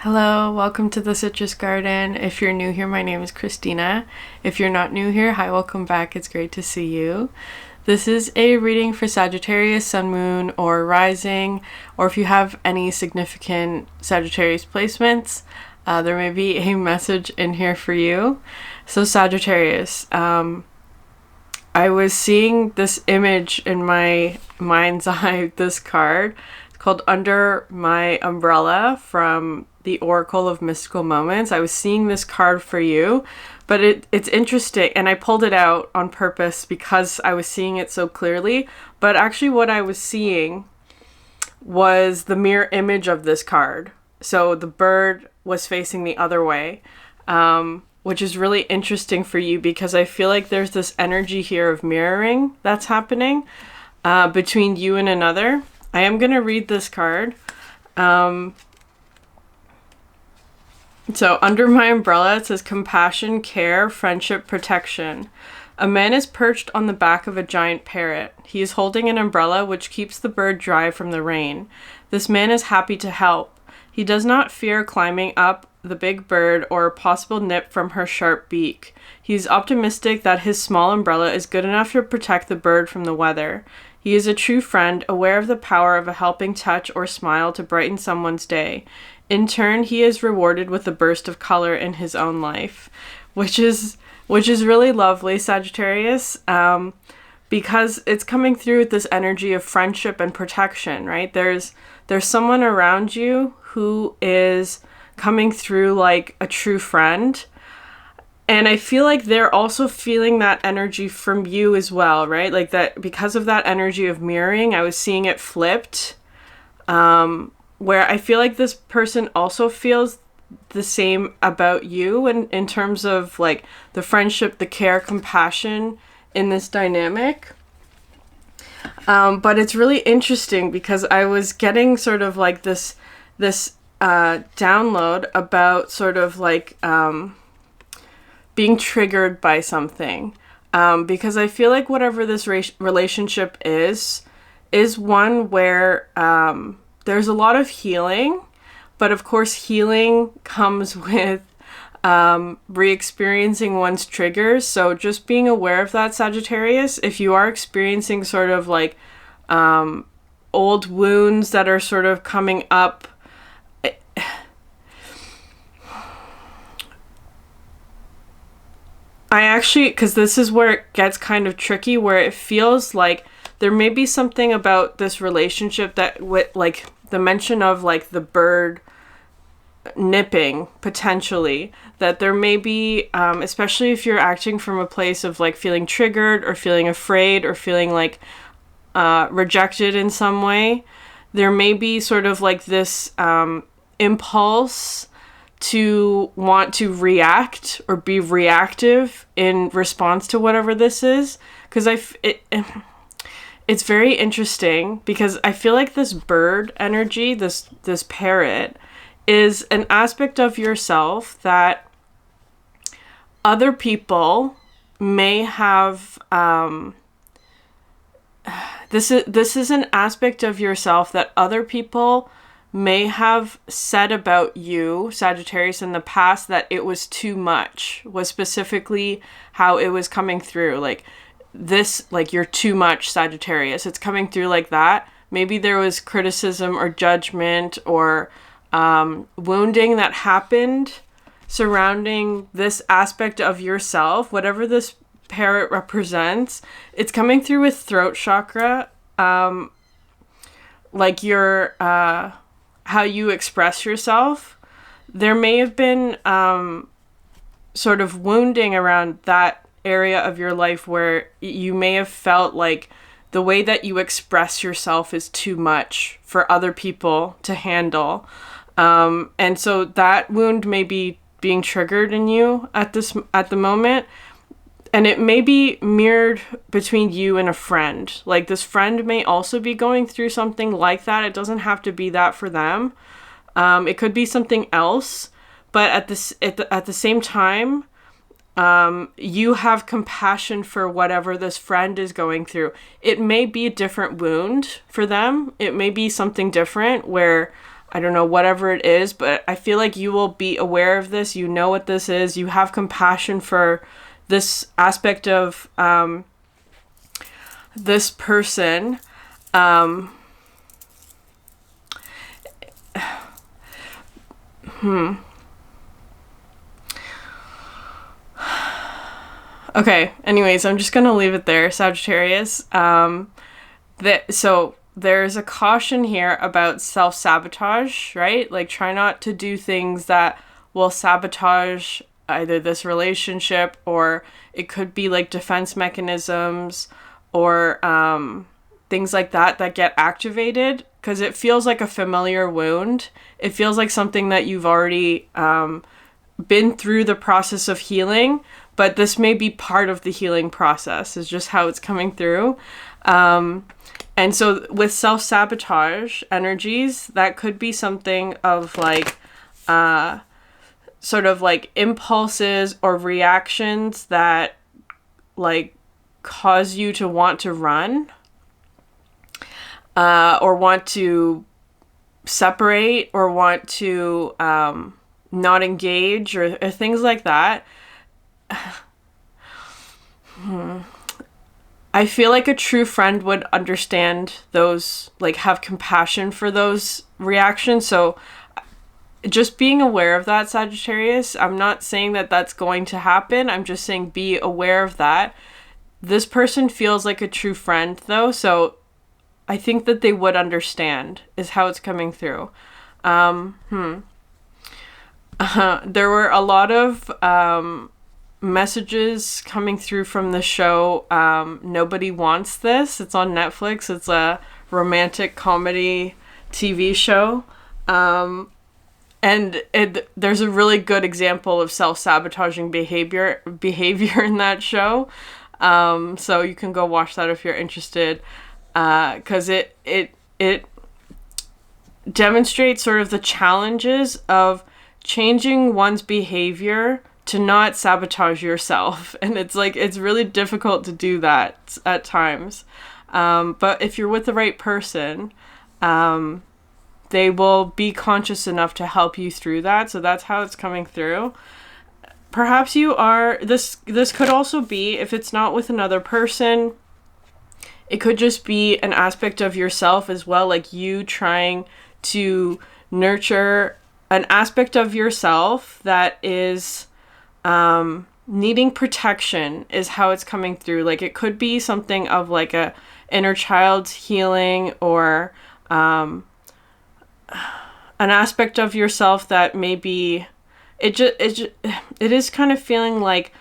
Hello, welcome to the Citrus Garden. If you're new here, my name is Christina. If you're not new here, hi, welcome back. It's great to see you. This is a reading for Sagittarius, Sun, Moon, or Rising, or if you have any significant Sagittarius placements, there may be a message in here for you. So Sagittarius, I was seeing this image in my mind's eye, this card. It's called Under My Umbrella from the Oracle of Mystical Moments. I was seeing this card for you, but it's interesting, and I pulled it out on purpose because I was seeing it so clearly, but actually what I was seeing was the mirror image of this card. So the bird was facing the other way, which is really interesting for you because I feel like there's this energy here of mirroring that's happening between you and another. I am going to read this card. So under my umbrella, it says compassion, care, friendship, protection. A man is perched on the back of a giant parrot. He is holding an umbrella which keeps the bird dry from the rain. This man is happy to help. He does not fear climbing up the big bird or a possible nip from her sharp beak. He is optimistic that his small umbrella is good enough to protect the bird from the weather. He is a true friend, aware of the power of a helping touch or smile to brighten someone's day. In turn, he is rewarded with a burst of color in his own life, which is really lovely, Sagittarius, because it's coming through with this energy of friendship and protection, right? There's someone around you who is coming through like a true friend. And I feel like they're also feeling that energy from you as well, right? Like that, because of that energy of mirroring, I was seeing it flipped, where I feel like this person also feels the same about you in terms of like the friendship, the care, compassion in this dynamic. But it's really interesting because I was getting sort of like this download about sort of like being triggered by something, because I feel like whatever this relationship is one where there's a lot of healing, but of course healing comes with re-experiencing one's triggers. So just being aware of that, Sagittarius, if you are experiencing sort of like old wounds that are sort of coming up, I actually, because this is where it gets kind of tricky, where it feels like there may be something about this relationship that with like the mention of like the bird nipping potentially, that there may be, especially if you're acting from a place of like feeling triggered or feeling afraid or feeling like rejected in some way, there may be sort of like this impulse to want to react or be reactive in response to whatever this is. Because it's very interesting because I feel like this bird energy, this parrot, is an aspect of yourself that other people may have. This is an aspect of yourself that other people may have said about you, Sagittarius, in the past that it was too much, was specifically how it was coming through. Like this, like you're too much, Sagittarius. It's coming through like that. Maybe there was criticism or judgment or wounding that happened surrounding this aspect of yourself, whatever this parrot represents. It's coming through with throat chakra, like your how you express yourself. There may have been sort of wounding around that area of your life where you may have felt like the way that you express yourself is too much for other people to handle. And so that wound may be being triggered in you at the moment. And it may be mirrored between you and a friend. Like this friend may also be going through something like that. It doesn't have to be that for them. It could be something else. But at the same time, you have compassion for whatever this friend is going through. It may be a different wound for them. It may be something different where I don't know, whatever it is, but I feel like you will be aware of this. You know what this is. You have compassion for this aspect of this person. Okay, anyways, I'm just gonna leave it there, Sagittarius. So there's a caution here about self-sabotage, right? Like, try not to do things that will sabotage either this relationship, or it could be like defense mechanisms or things like that get activated, because it feels like a familiar wound. It feels like something that you've already been through the process of healing, but this may be part of the healing process, is just how it's coming through. And so with self-sabotage energies, that could be something of like, sort of like impulses or reactions that like cause you to want to run, or want to separate, or want to not engage, or things like that. I feel like a true friend would understand those, like have compassion for those reactions. So just being aware of that, Sagittarius. I'm not saying that that's going to happen. I'm just saying be aware of that. This person feels like a true friend though. So I think that they would understand, is how it's coming through. There were a lot of messages coming through from the show Nobody Wants This. It's on Netflix. It's a romantic comedy TV show. And there's a really good example of self-sabotaging behavior in that show. So you can go watch that if you're interested. Because it demonstrates sort of the challenges of changing one's behavior to not sabotage yourself. And it's like, it's really difficult to do that at times. But if you're with the right person, they will be conscious enough to help you through that. So that's how it's coming through. Perhaps you are, this could also be, if it's not with another person, it could just be an aspect of yourself as well, like you trying to nurture an aspect of yourself that is needing protection, is how it's coming through. Like, it could be something of like a inner child healing, or an aspect of yourself that maybe it is kind of feeling like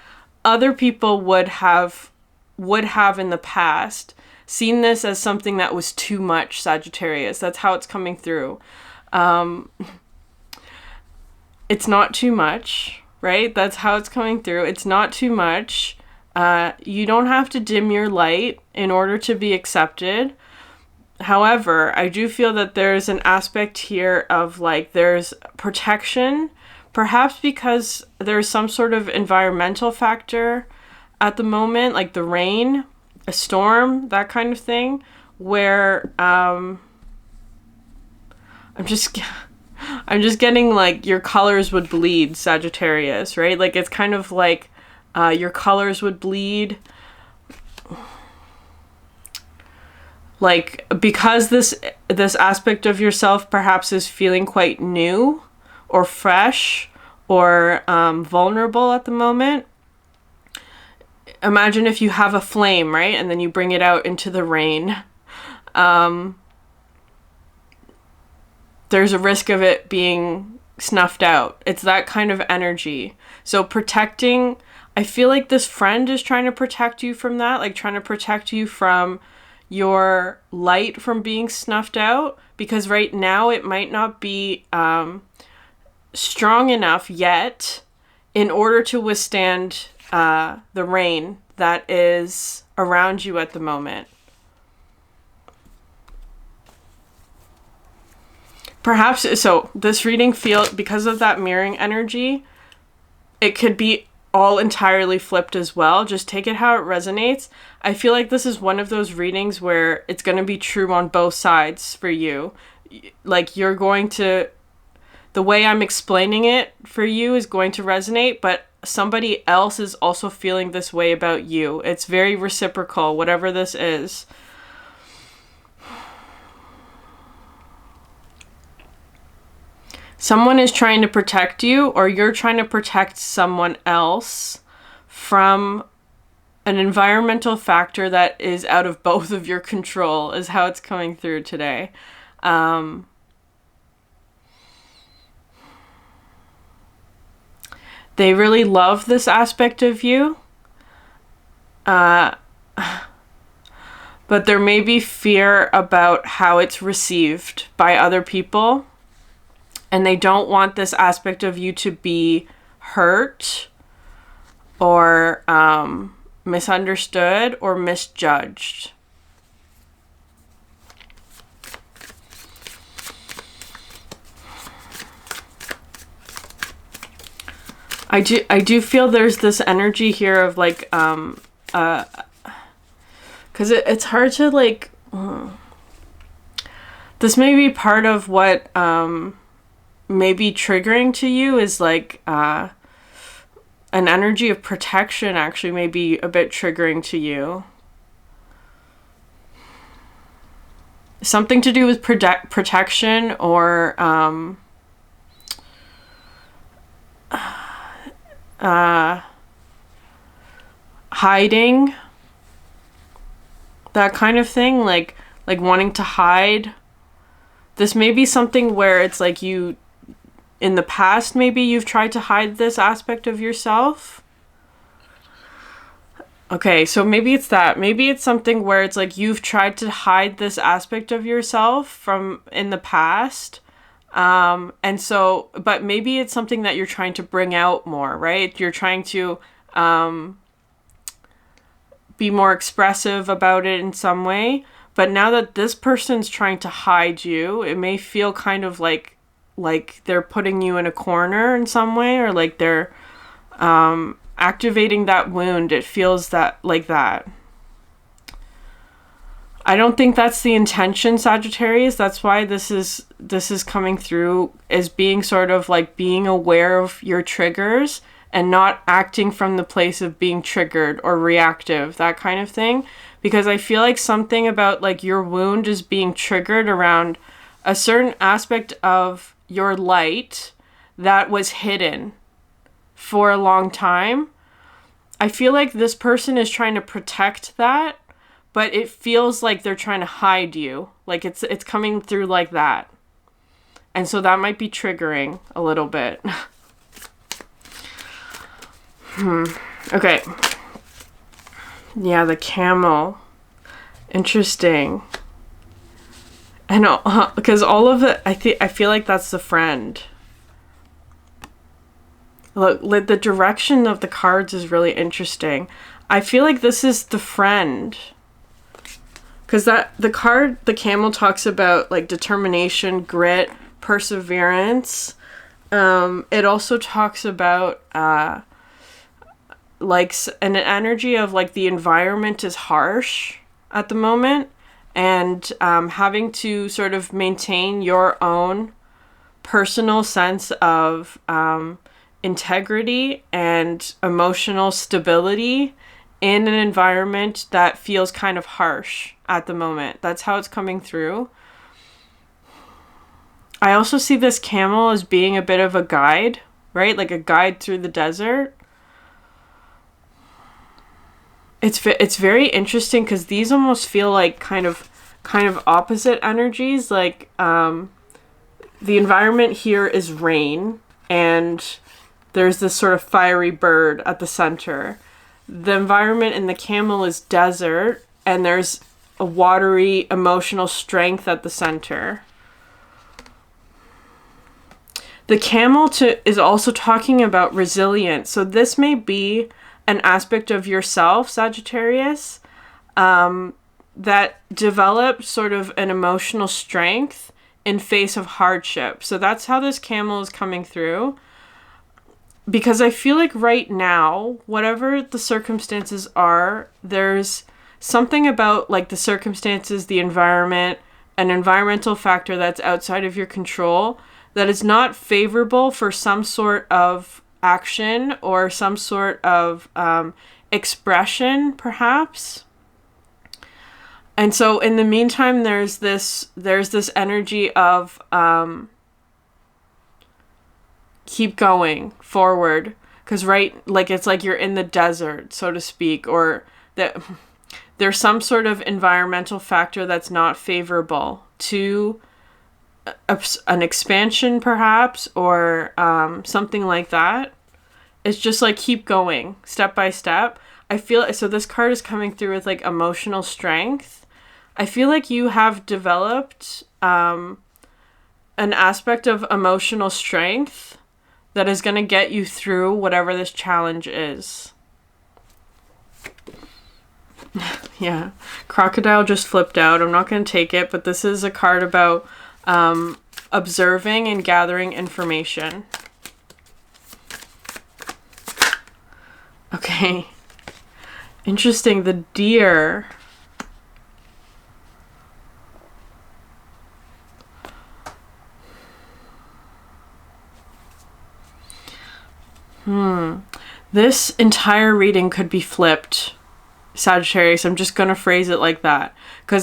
other people would have in the past seen this as something that was too much, Sagittarius. That's how it's coming through. It's not too much, right? That's how it's coming through. It's not too much. You don't have to dim your light in order to be accepted. However, I do feel that there's an aspect here of like, there's protection, perhaps because there's some sort of environmental factor at the moment, like the rain, a storm, that kind of thing, where I'm just getting like your colors would bleed, Sagittarius, right? Like, it's kind of like your colors would bleed. Like, because this aspect of yourself perhaps is feeling quite new or fresh or vulnerable at the moment. Imagine if you have a flame, right? And then you bring it out into the rain. There's a risk of it being snuffed out. It's that kind of energy. So protecting, I feel like this friend is trying to protect you from that, like trying to protect you from your light from being snuffed out, because right now it might not be strong enough yet in order to withstand the rain that is around you at the moment. Perhaps, so this reading because of that mirroring energy, it could be all entirely flipped as well. Just take it how it resonates. I feel like this is one of those readings where it's going to be true on both sides for you. like you're going to, the way I'm explaining it for you is going to resonate, but somebody else is also feeling this way about you. It's very reciprocal, whatever this is. Someone is trying to protect you, or you're trying to protect someone else from an environmental factor that is out of both of your control, is how it's coming through today. They really love this aspect of you. But there may be fear about how it's received by other people. And they don't want this aspect of you to be hurt or misunderstood or misjudged. I do feel there's this energy here of like, because it's hard to like, this may be part of what may be triggering to you is like, an energy of protection actually may be a bit triggering to you. Something to do with protection or, hiding, that kind of thing, like wanting to hide. This may be something where it's like you, in the past, maybe you've tried to hide this aspect of yourself. Okay, so maybe it's that. Maybe it's something where it's like you've tried to hide this aspect of yourself from in the past. And so, but maybe it's something that you're trying to bring out more, right? You're trying to be more expressive about it in some way. But now that this person's trying to hide you, it may feel kind of like they're putting you in a corner in some way, or like they're activating that wound. It feels that like that. I don't think that's the intention, Sagittarius. That's why this is coming through as being sort of like being aware of your triggers and not acting from the place of being triggered or reactive, that kind of thing. Because I feel like something about like your wound is being triggered around a certain aspect of your light that was hidden for a long time. I feel like this person is trying to protect that, but it feels like they're trying to hide you. Like it's coming through like that. And so that might be triggering a little bit. Okay. Yeah, the camel. Interesting. I know, because all of it, I feel like that's the friend. Look, the direction of the cards is really interesting. I feel like this is the friend. Because the card, the camel, talks about like determination, grit, perseverance. It also talks about like an energy of like the environment is harsh at the moment, and having to sort of maintain your own personal sense of integrity and emotional stability in an environment that feels kind of harsh at the moment. That's how it's coming through. I also see this camel as being a bit of a guide, right? Like a guide through the desert. It's very interesting because these almost feel like kind of opposite energies. Like the environment here is rain, and there's this sort of fiery bird at the center. The environment in the camel is desert, and there's a watery emotional strength at the center. The camel is also talking about resilience. So this may be an aspect of yourself, Sagittarius, that developed sort of an emotional strength in face of hardship. So that's how this camel is coming through. Because I feel like right now, whatever the circumstances are, there's something about like the circumstances, the environment, an environmental factor that's outside of your control that is not favorable for some sort of action or some sort of expression, perhaps. And so in the meantime, there's this energy of keep going forward, because it's like you're in the desert, so to speak, or that there's some sort of environmental factor that's not favorable to an expansion, perhaps, or something like that. It's just like keep going step by step. I feel so this card is coming through with like emotional strength. I feel like you have developed an aspect of emotional strength that is going to get you through whatever this challenge is. Yeah, crocodile just flipped out. I'm not going to take it, but this is a card about observing and gathering information. Okay. Interesting. The deer. This entire reading could be flipped, Sagittarius. I'm just going to phrase it like that, because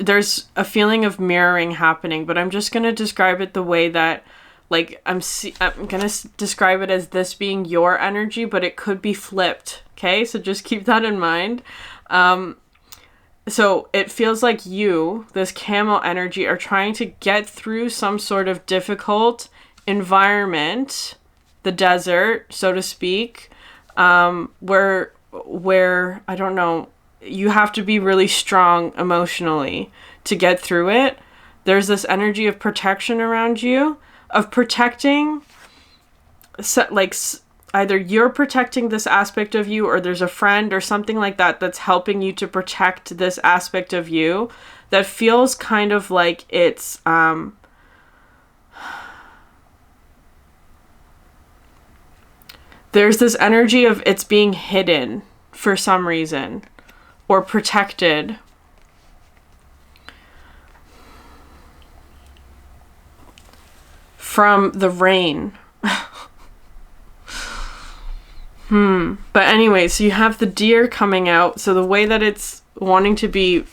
there's a feeling of mirroring happening, but I'm just going to describe it the way that, like, I'm going to describe it as this being your energy, but it could be flipped. Okay? So just keep that in mind. So it feels like you, this camel energy, are trying to get through some sort of difficult environment, the desert, so to speak, where I don't know, you have to be really strong emotionally to get through it. There's this energy of protection around you, of protecting, like either you're protecting this aspect of you, or there's a friend or something like that that's helping you to protect this aspect of you that feels kind of like it's there's this energy of it's being hidden for some reason, or protected. From the rain. But anyway, so you have the deer coming out. So the way that it's wanting to be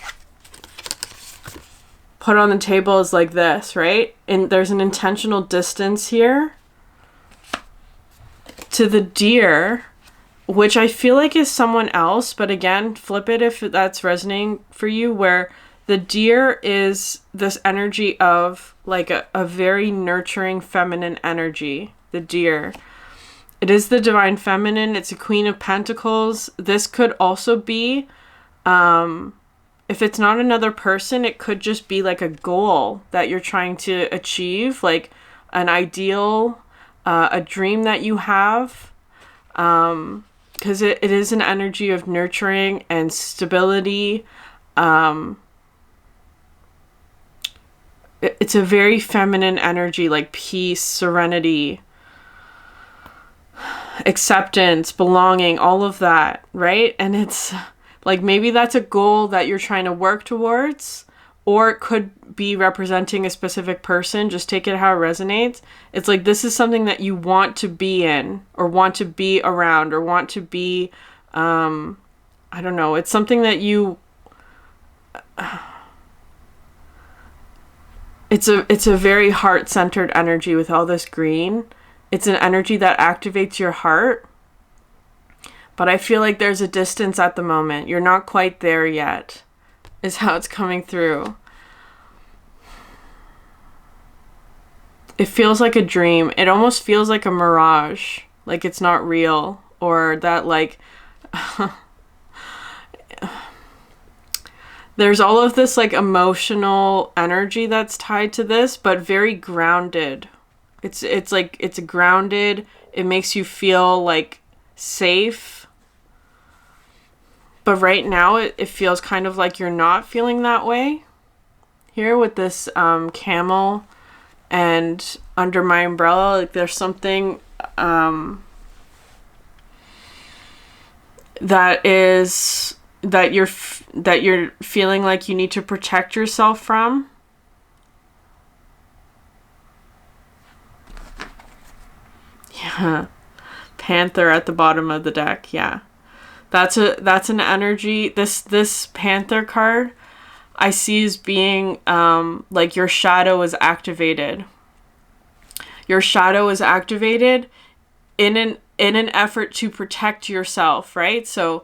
put on the table is like this, right? And there's an intentional distance here to the deer, which I feel like is someone else, but again, flip it if that's resonating for you, where the deer is this energy of like a very nurturing feminine energy. The deer. It is the divine feminine. It's a Queen of Pentacles. This could also be, if it's not another person, it could just be like a goal that you're trying to achieve, like an ideal, a dream that you have, because it is an energy of nurturing and stability. It's a very feminine energy, like peace, serenity, acceptance, belonging, all of that, right? And it's like maybe that's a goal that you're trying to work towards, or it could be representing a specific person. Just take it how it resonates. It's like this is something that you want to be in, or want to be around, or want to be, I don't know. It's something that you... It's a very heart-centered energy with all this green. It's an energy that activates your heart. But I feel like there's a distance at the moment. You're not quite there yet, is how it's coming through. It feels like a dream. It almost feels like a mirage. Like it's not real. Or that like... There's all of this like emotional energy that's tied to this, but very grounded. It's like, it's grounded. It makes you feel like safe. But right now it feels kind of like you're not feeling that way. Here with this camel and under my umbrella, like there's something that is that you're feeling like you need to protect yourself from. Yeah. Panther at the bottom of the deck. Yeah. That's an energy. This Panther card I see as being like your shadow is activated. Your shadow is activated in an effort to protect yourself, right? So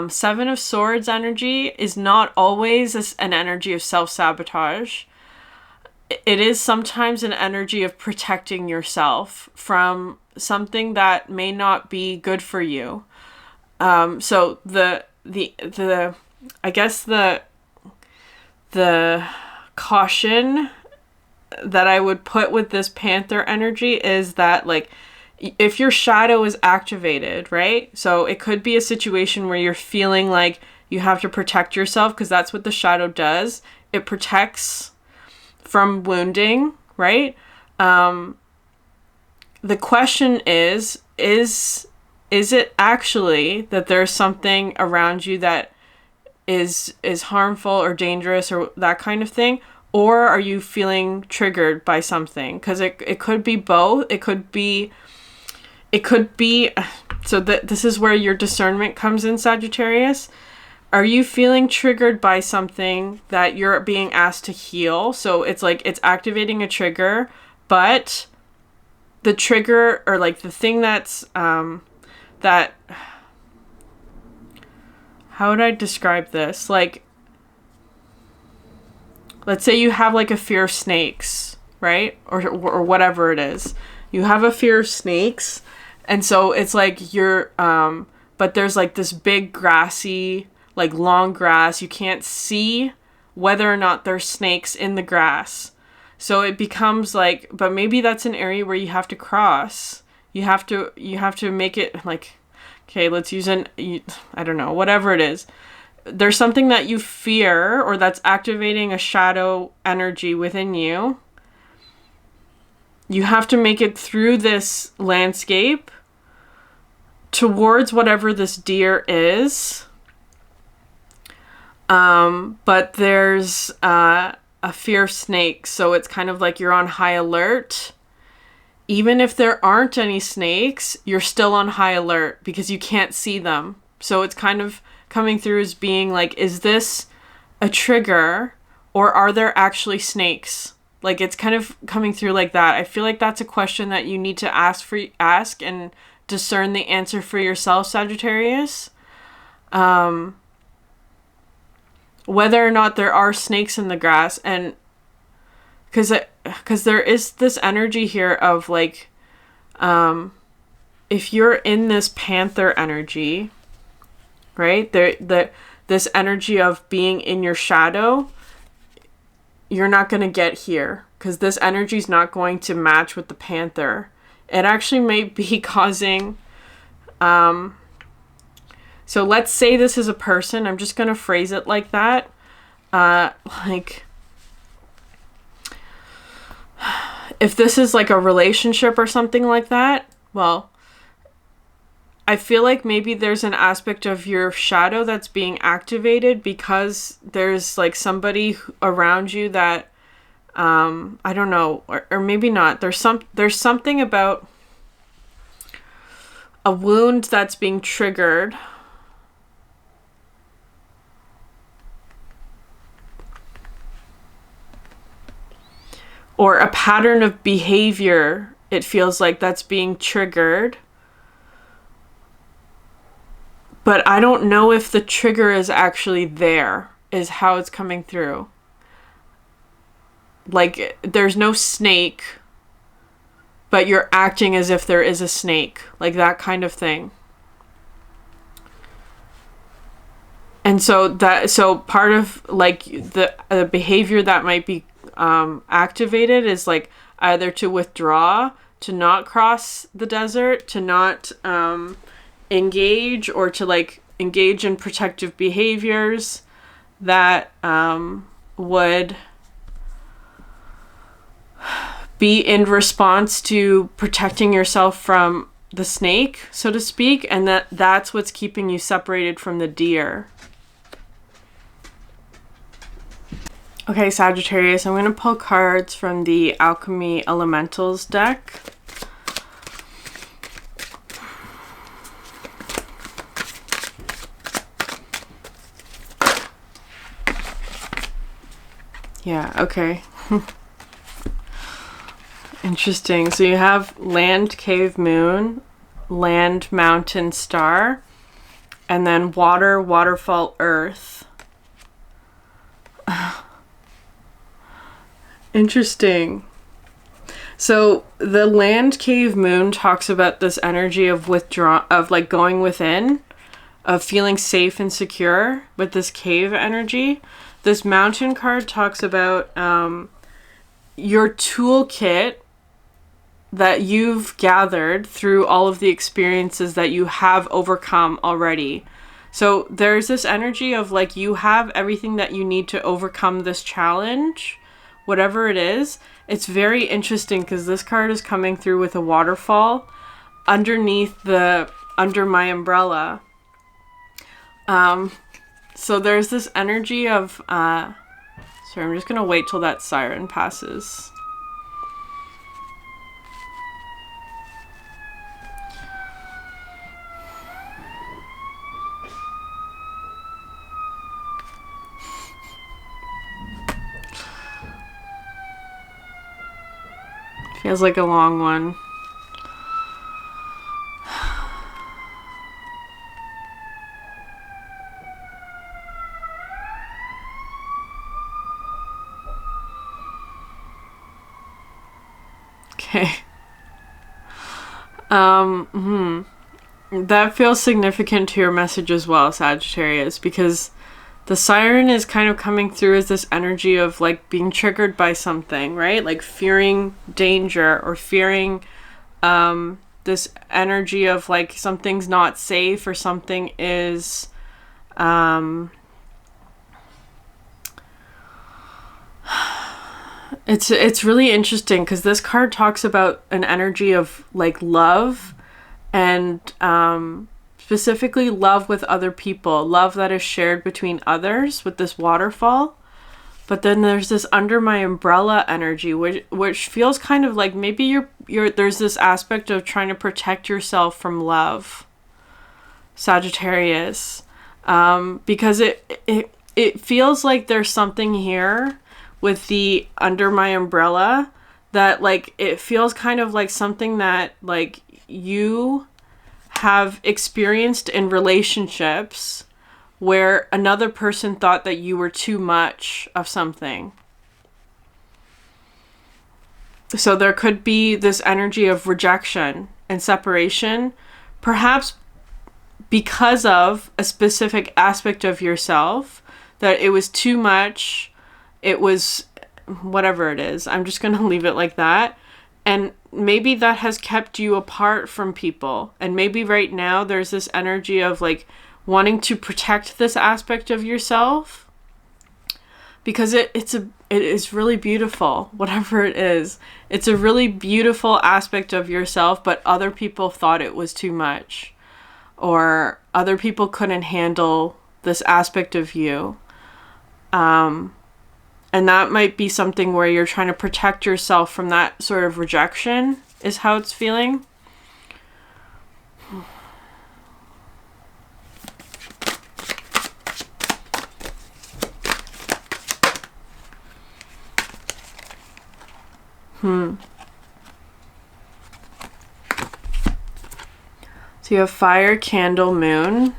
Seven of Swords energy is not always an energy of self-sabotage. It is sometimes an energy of protecting yourself from something that may not be good for you. So I guess the caution that I would put with this Panther energy is that, like, if your shadow is activated, right? So it could be a situation where you're feeling like you have to protect yourself, because that's what the shadow does. It protects from wounding, right? The question is it actually that there's something around you that is harmful or dangerous or that kind of thing? Or are you feeling triggered by something? Because it could be both. It could be, so this is where your discernment comes in, Sagittarius. Are you feeling triggered by something that you're being asked to heal? So it's like it's activating a trigger, but the trigger, or like the thing that's, that, how would I describe this? Like, let's say you have like a fear of snakes, right? Or whatever it is. You have a fear of snakes. And so it's like you're, but there's like this big grassy, like long grass. You can't see whether or not there's snakes in the grass. So it becomes like, but maybe that's an area where you have to cross. You have to make it like, okay, let's use I don't know, whatever it is. There's something that you fear, or that's activating a shadow energy within you. You have to make it through this landscape towards whatever this deer is. But there's a fear of snakes, so it's kind of like you're on high alert. Even if there aren't any snakes, you're still on high alert because you can't see them. So it's kind of coming through as being like, is this a trigger, or are there actually snakes? Like, it's kind of coming through like that. I feel like that's a question that you need to ask and discern the answer for yourself, Sagittarius. Whether or not there are snakes in the grass, and because there is this energy here of like, if you're in this Panther energy, right? This energy of being in your shadow, you're not going to get here because this energy is not going to match with the Panther. It actually may be causing, so let's say this is a person. I'm just going to phrase it like that. Like, if this is like a relationship or something like that, well, I feel like maybe there's an aspect of your shadow that's being activated because there's like somebody around you that, I don't know, or maybe not. There's something about a wound that's being triggered. Or a pattern of behavior, it feels like that's being triggered. But I don't know if the trigger is actually there, is how it's coming through. Like, there's no snake, but you're acting as if there is a snake. Like, that kind of thing. And so part of like the behavior that might be activated is like either to withdraw, to not cross the desert, to not engage, or to like engage in protective behaviors that would be in response to protecting yourself from the snake, so to speak, and that's what's keeping you separated from the deer. Okay, Sagittarius, I'm going to pull cards from the Alchemy Elementals deck. Yeah, okay. Interesting. So you have land, cave, moon, land, mountain, star, and then water, waterfall, earth. Interesting. So the land, cave, moon talks about this energy of of like going within, of feeling safe and secure with this cave energy. This mountain card talks about your toolkit that you've gathered through all of the experiences that you have overcome already. So there's this energy of like you have everything that you need to overcome this challenge, whatever it is. It's very interesting because this card is coming through with a waterfall underneath under my umbrella. So there's this energy of, sorry, I'm just going to wait till that siren passes. Feels like a long one. Okay. That feels significant to your message as well, Sagittarius, because the siren is kind of coming through as this energy of like being triggered by something, right? Like fearing danger or fearing this energy of like something's not safe or something is it's really interesting because this card talks about an energy of like love and specifically love with other people, love that is shared between others with this waterfall. But then there's this under my umbrella energy, which feels kind of like maybe you're there's this aspect of trying to protect yourself from love, Sagittarius, because it feels like there's something here with the under my umbrella that like it feels kind of like something that like you have experienced in relationships where another person thought that you were too much of something. So there could be this energy of rejection and separation, perhaps because of a specific aspect of yourself, that it was too much, it was whatever it is. I'm just going to leave it like that. And maybe that has kept you apart from people. And maybe right now there's this energy of like wanting to protect this aspect of yourself because it is really beautiful, whatever it is. It's a really beautiful aspect of yourself, but other people thought it was too much, or other people couldn't handle this aspect of you. And that might be something where you're trying to protect yourself from that sort of rejection, is how it's feeling. So you have fire, candle, moon,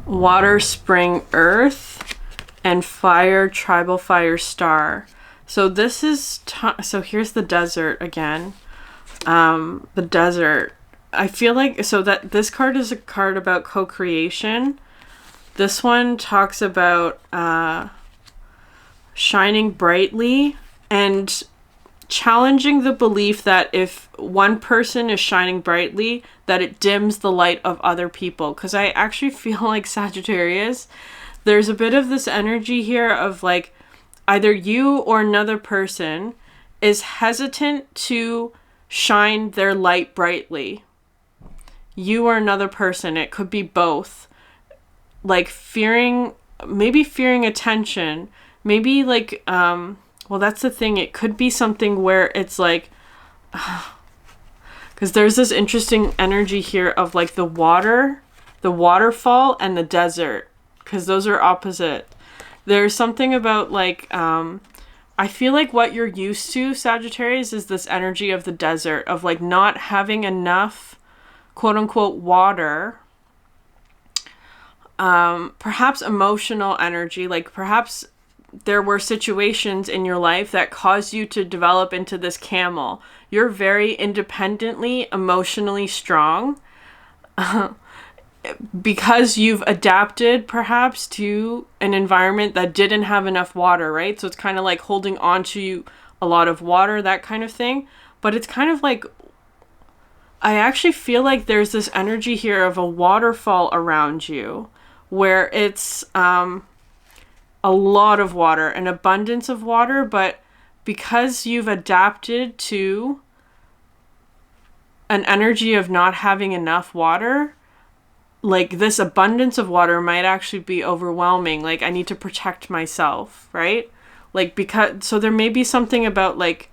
water, spring, earth, and fire, tribal fire, star. So this is, so here's the desert again. The desert. I feel like, so that this card is a card about co-creation. This one talks about shining brightly and challenging the belief that if one person is shining brightly, that it dims the light of other people. Because I actually feel like Sagittarius, there's a bit of this energy here of like either you or another person is hesitant to shine their light brightly. You or another person, it could be both. Like fearing maybe fearing attention, maybe like, well, that's the thing. It could be something where it's like, because there's this interesting energy here of like the waterfall and the desert, because those are opposite. There's something about like, I feel like what you're used to, Sagittarius, is this energy of the desert, of like not having enough quote unquote water. Perhaps emotional energy, like perhaps there were situations in your life that caused you to develop into this camel. You're very independently, emotionally strong because you've adapted perhaps to an environment that didn't have enough water, right? So it's kind of like holding on to a lot of water, that kind of thing. But it's kind of like, I actually feel like there's this energy here of a waterfall around you where it's a lot of water, an abundance of water, but because you've adapted to an energy of not having enough water, like this abundance of water might actually be overwhelming. Like I need to protect myself, right? Like because, so there may be something about like,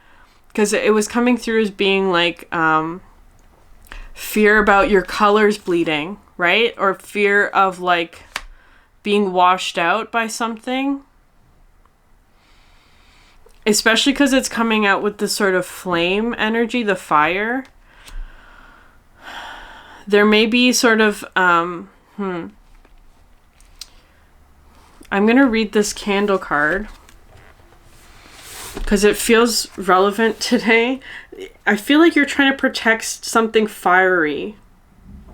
because it was coming through as being like fear about your colors bleeding, right? Or fear of like being washed out by something. Especially because it's coming out with this sort of flame energy, the fire. There may be sort of, I'm going to read this candle card because it feels relevant today. I feel like you're trying to protect something fiery.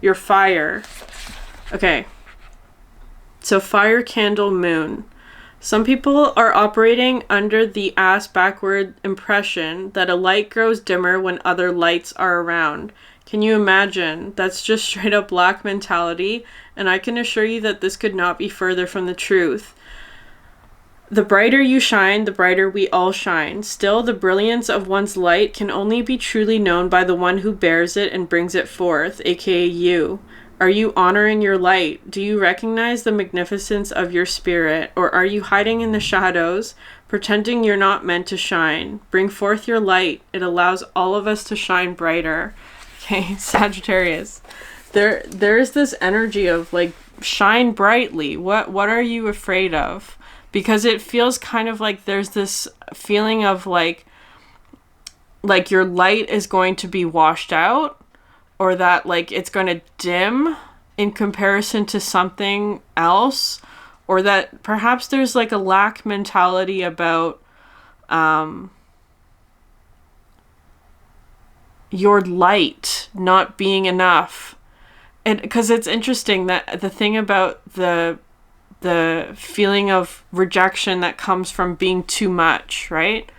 Your fire. Okay. So fire, candle, moon. Some people are operating under the ass backward impression that a light grows dimmer when other lights are around. Can you imagine? That's just straight up black mentality, and I can assure you that this could not be further from the truth. The brighter you shine, the brighter we all shine. Still, the brilliance of one's light can only be truly known by the one who bears it and brings it forth, aka you. Are you honoring your light? Do you recognize the magnificence of your spirit? Or are you hiding in the shadows, pretending you're not meant to shine? Bring forth your light. It allows all of us to shine brighter. Okay, Sagittarius. There's this energy of like shine brightly. What are you afraid of? Because it feels kind of like there's this feeling of like your light is going to be washed out, or that like it's going to dim in comparison to something else, or that perhaps there's like a lack mentality about your light not being enough. And because it's interesting that the thing about the feeling of rejection that comes from being too much, right?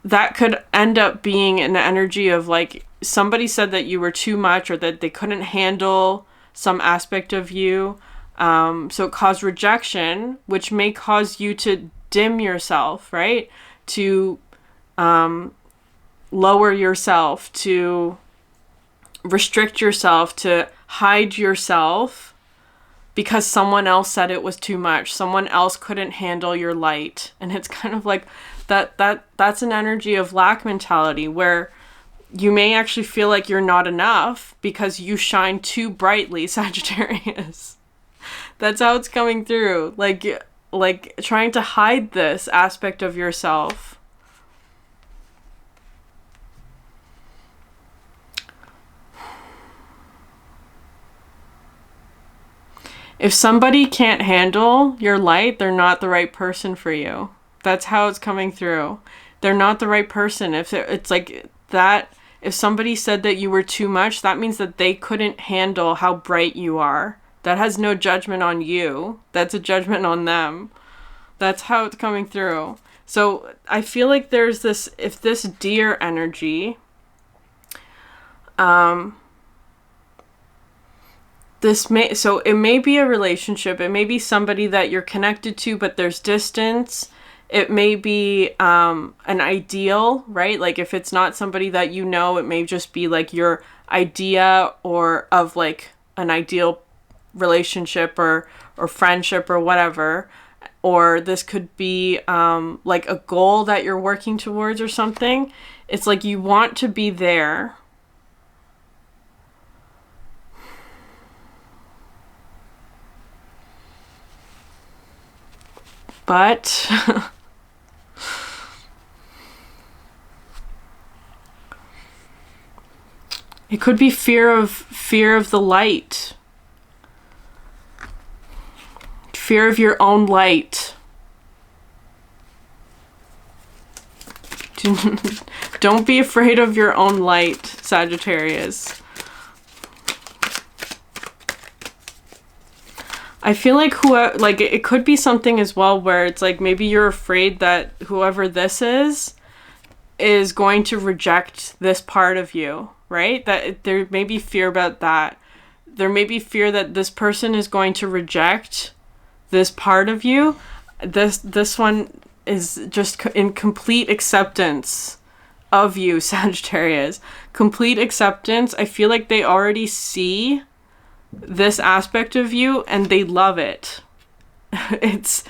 That could end up being an energy of like somebody said that you were too much, or that they couldn't handle some aspect of you. So it caused rejection, which may cause you to dim yourself, right? To lower yourself, to restrict yourself, to hide yourself because someone else said it was too much. Someone else couldn't handle your light. And it's kind of like that's an energy of lack mentality where you may actually feel like you're not enough because you shine too brightly, Sagittarius. That's how it's coming through. Like trying to hide this aspect of yourself. If somebody can't handle your light, they're not the right person for you. That's how it's coming through. They're not the right person. If it's like that, if somebody said that you were too much, that means that they couldn't handle how bright you are. That has no judgment on you. That's a judgment on them. That's how it's coming through. So I feel like there's this, if this deer energy, so it may be a relationship. It may be somebody that you're connected to, but there's distance. It may be an ideal, right? Like if it's not somebody that you know, it may just be like your idea or of like an ideal relationship or friendship or whatever. or this could be like a goal that you're working towards or something. It's like you want to be there. But it could be fear of the light. Fear of your own light. Don't be afraid of your own light, Sagittarius. I feel like it could be something as well where it's like maybe you're afraid that whoever this is going to reject this part of you, right? That there may be fear about that. There may be fear that this person is going to reject this part of you. This one is just in complete acceptance of you, Sagittarius. Complete acceptance. I feel like they already see this aspect of you and they love it. It's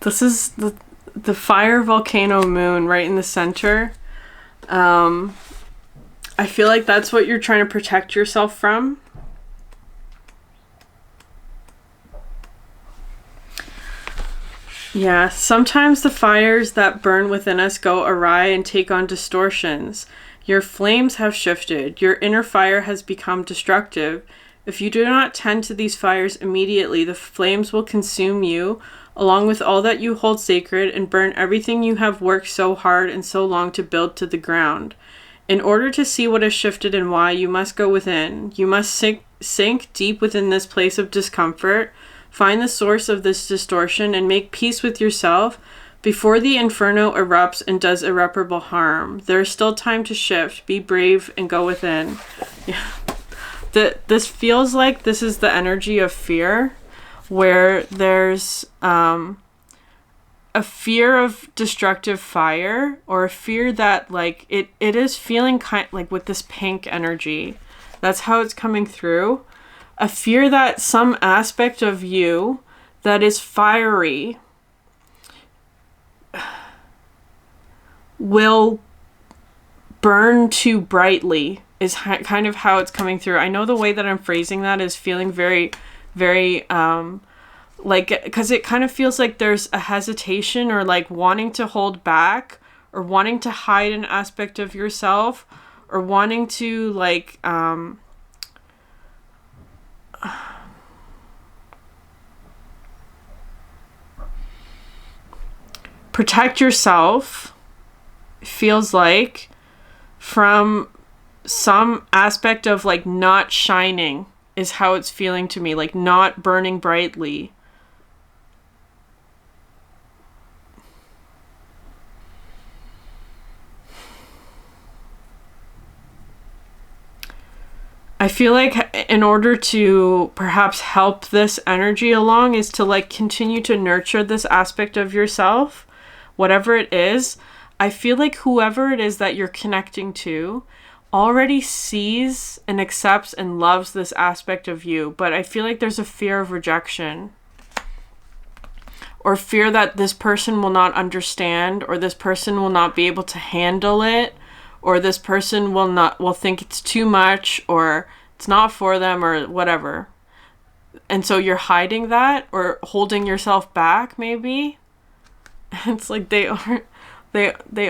this is the fire volcano moon right in the center. I feel like that's what you're trying to protect yourself from. Yeah, sometimes the fires that burn within us go awry and take on distortions. Your flames have shifted. Your inner fire has become destructive. If you do not tend to these fires immediately, the flames will consume you, along with all that you hold sacred, and burn everything you have worked so hard and so long to build to the ground. In order to see what has shifted and why, you must go within. You must sink deep within this place of discomfort, find the source of this distortion, and make peace with yourself before the inferno erupts and does irreparable harm. There is still time to shift. Be brave and go within. Yeah. This feels like this is the energy of fear, where there's a fear of destructive fire, or a fear that like it is feeling kind like with this pink energy. That's how it's coming through. A fear that some aspect of you that is fiery will burn too brightly is kind of how it's coming through. I know the way that I'm phrasing that is feeling very, very like, because it kind of feels like there's a hesitation or like wanting to hold back or wanting to hide an aspect of yourself or wanting to like protect yourself, feels like, from some aspect of like not shining is how it's feeling to me, like not burning brightly. I feel like in order to perhaps help this energy along is to like continue to nurture this aspect of yourself, whatever it is. I feel like whoever it is that you're connecting to already sees and accepts and loves this aspect of you, but I feel like there's a fear of rejection or fear that this person will not understand, or this person will not be able to handle it, or this person will think it's too much, or it's not for them, or whatever. And so you're hiding that or holding yourself back, maybe. It's like they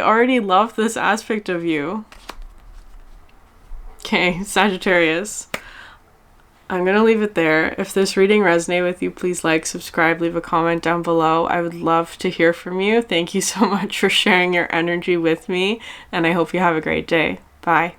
already love this aspect of you. Okay, Sagittarius. I'm going to leave it there. If this reading resonated with you, please like, subscribe, leave a comment down below. I would love to hear from you. Thank you so much for sharing your energy with me, and I hope you have a great day. Bye.